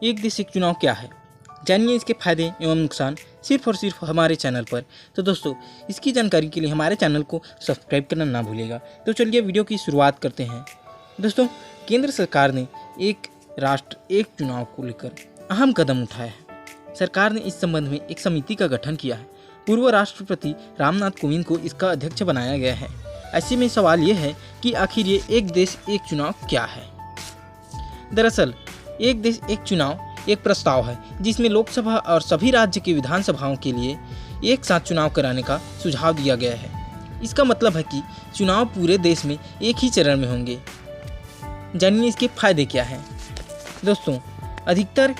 एक देश एक चुनाव क्या है, जानिए इसके फायदे एवं नुकसान सिर्फ और सिर्फ हमारे चैनल पर। तो दोस्तों, इसकी जानकारी के लिए हमारे चैनल को सब्सक्राइब करना ना भूलिएगा। तो चलिए वीडियो की शुरुआत करते हैं। दोस्तों, केंद्र सरकार ने एक राष्ट्र एक चुनाव को लेकर अहम कदम उठाया है। सरकार ने इस संबंध में एक समिति का गठन किया है। पूर्व राष्ट्रपति रामनाथ कोविंद को इसका अध्यक्ष बनाया गया है। ऐसे में सवाल ये है कि आखिर ये एक देश एक चुनाव क्या है। दरअसल एक देश एक चुनाव एक प्रस्ताव है जिसमें लोकसभा और सभी राज्य की विधानसभाओं के लिए एक साथ चुनाव कराने का सुझाव दिया गया है। इसका मतलब है कि चुनाव पूरे देश में एक ही चरण में होंगे। जानिए इसके फायदे क्या हैं। दोस्तों, अधिकतर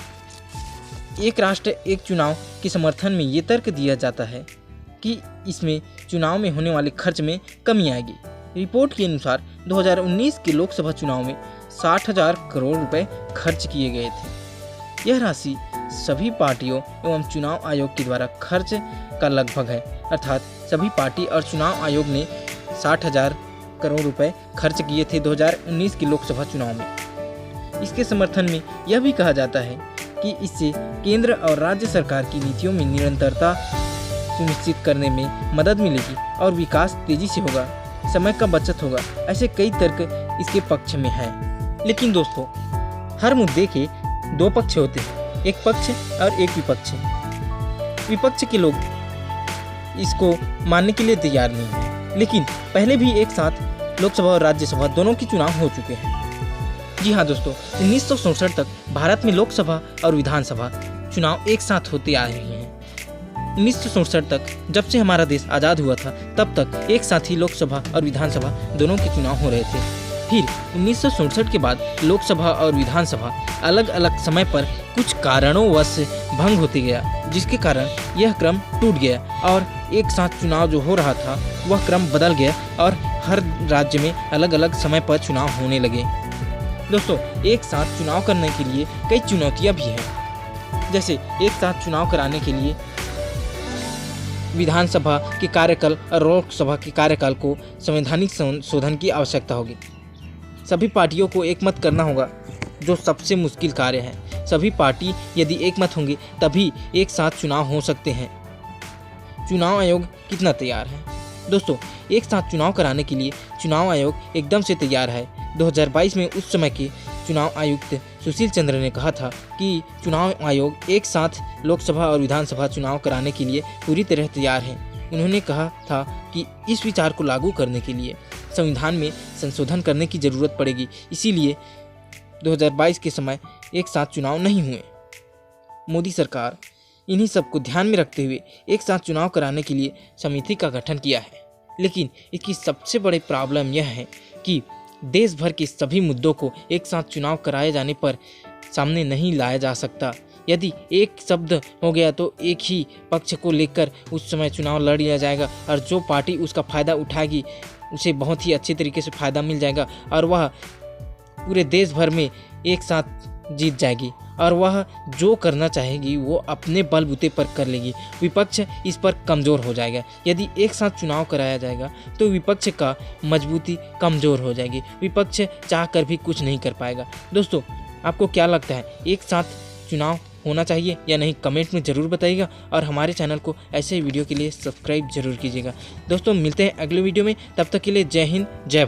एक राष्ट्र एक चुनाव के समर्थन में ये तर्क दिया जाता है कि इसमें चुनाव में होने वाले खर्च में कमी आएगी। रिपोर्ट के अनुसार 2019 के लोकसभा चुनाव में 60,000 करोड़ रुपए खर्च किए गए थे। यह राशि सभी पार्टियों एवं चुनाव आयोग के द्वारा खर्च का लगभग है, अर्थात सभी पार्टी और चुनाव आयोग ने 60,000 करोड़ रुपए खर्च किए थे 2019 के लोकसभा चुनाव में। इसके समर्थन में यह भी कहा जाता है कि इससे केंद्र और राज्य सरकार की नीतियों में निरंतरता सुनिश्चित करने में मदद मिलेगी और विकास तेजी से होगा, समय का बचत होगा। ऐसे कई तर्क इसके पक्ष में हैं। लेकिन दोस्तों, हर मुद्दे के दो पक्ष होते हैं, एक पक्ष और एक विपक्ष। विपक्ष के लोग इसको मानने के लिए तैयार नहीं हैं, लेकिन पहले भी एक साथ लोकसभा और राज्यसभा दोनों के चुनाव हो चुके हैं। जी हाँ दोस्तों, 1967 तक भारत में लोकसभा और विधानसभा चुनाव एक साथ होते आ रहे हैं। 1967 तक जब से हमारा देश आज़ाद हुआ था तब तक एक साथ ही लोकसभा और विधानसभा दोनों के चुनाव हो रहे थे। फिर 1967 के बाद लोकसभा और विधानसभा अलग अलग समय पर कुछ कारणोंवश भंग होते गया, जिसके कारण यह क्रम टूट गया और एक साथ चुनाव जो हो रहा था वह क्रम बदल गया और हर राज्य में अलग अलग समय पर चुनाव होने लगे। दोस्तों, एक साथ चुनाव करने के लिए कई चुनौतियां भी हैं। जैसे एक साथ चुनाव कराने के लिए विधानसभा के कार्यकाल और लोकसभा के कार्यकाल को संवैधानिक संशोधन की आवश्यकता होगी। सभी पार्टियों को एकमत करना होगा, जो सबसे मुश्किल कार्य है। सभी पार्टी यदि एकमत होंगे तभी एक साथ चुनाव हो सकते हैं। चुनाव आयोग कितना तैयार है। दोस्तों, एक साथ चुनाव कराने के लिए चुनाव आयोग एकदम से तैयार है। 2022 में उस समय के चुनाव आयुक्त सुशील चंद्र ने कहा था कि चुनाव आयोग एक साथ लोकसभा और विधानसभा चुनाव कराने के लिए पूरी तरह तैयार है। उन्होंने कहा था कि इस विचार को लागू करने के लिए संविधान में संशोधन करने की ज़रूरत पड़ेगी, इसीलिए 2022 के समय एक साथ चुनाव नहीं हुए। मोदी सरकार इन्हीं सब को ध्यान में रखते हुए एक साथ चुनाव कराने के लिए समिति का गठन किया है। लेकिन इसकी सबसे बड़ी प्रॉब्लम यह है कि देश भर के सभी मुद्दों को एक साथ चुनाव कराए जाने पर सामने नहीं लाया जा सकता। यदि एक शब्द हो गया तो एक ही पक्ष को लेकर उस समय चुनाव लड़ लिया जाएगा और जो पार्टी उसका फ़ायदा उठाएगी उसे बहुत ही अच्छे तरीके से फ़ायदा मिल जाएगा और वह पूरे देश भर में एक साथ जीत जाएगी और वह जो करना चाहेगी वो अपने बलबूते पर कर लेगी। विपक्ष इस पर कमज़ोर हो जाएगा। यदि एक साथ चुनाव कराया जाएगा तो विपक्ष का मजबूती कमज़ोर हो जाएगी। विपक्ष चाह कर भी कुछ नहीं कर पाएगा। दोस्तों, आपको क्या लगता है, एक साथ चुनाव होना चाहिए या नहीं, कमेंट में ज़रूर बताइएगा और हमारे चैनल को ऐसे वीडियो के लिए सब्सक्राइब जरूर कीजिएगा। दोस्तों, मिलते हैं अगले वीडियो में, तब तक के लिए जय हिंद, जय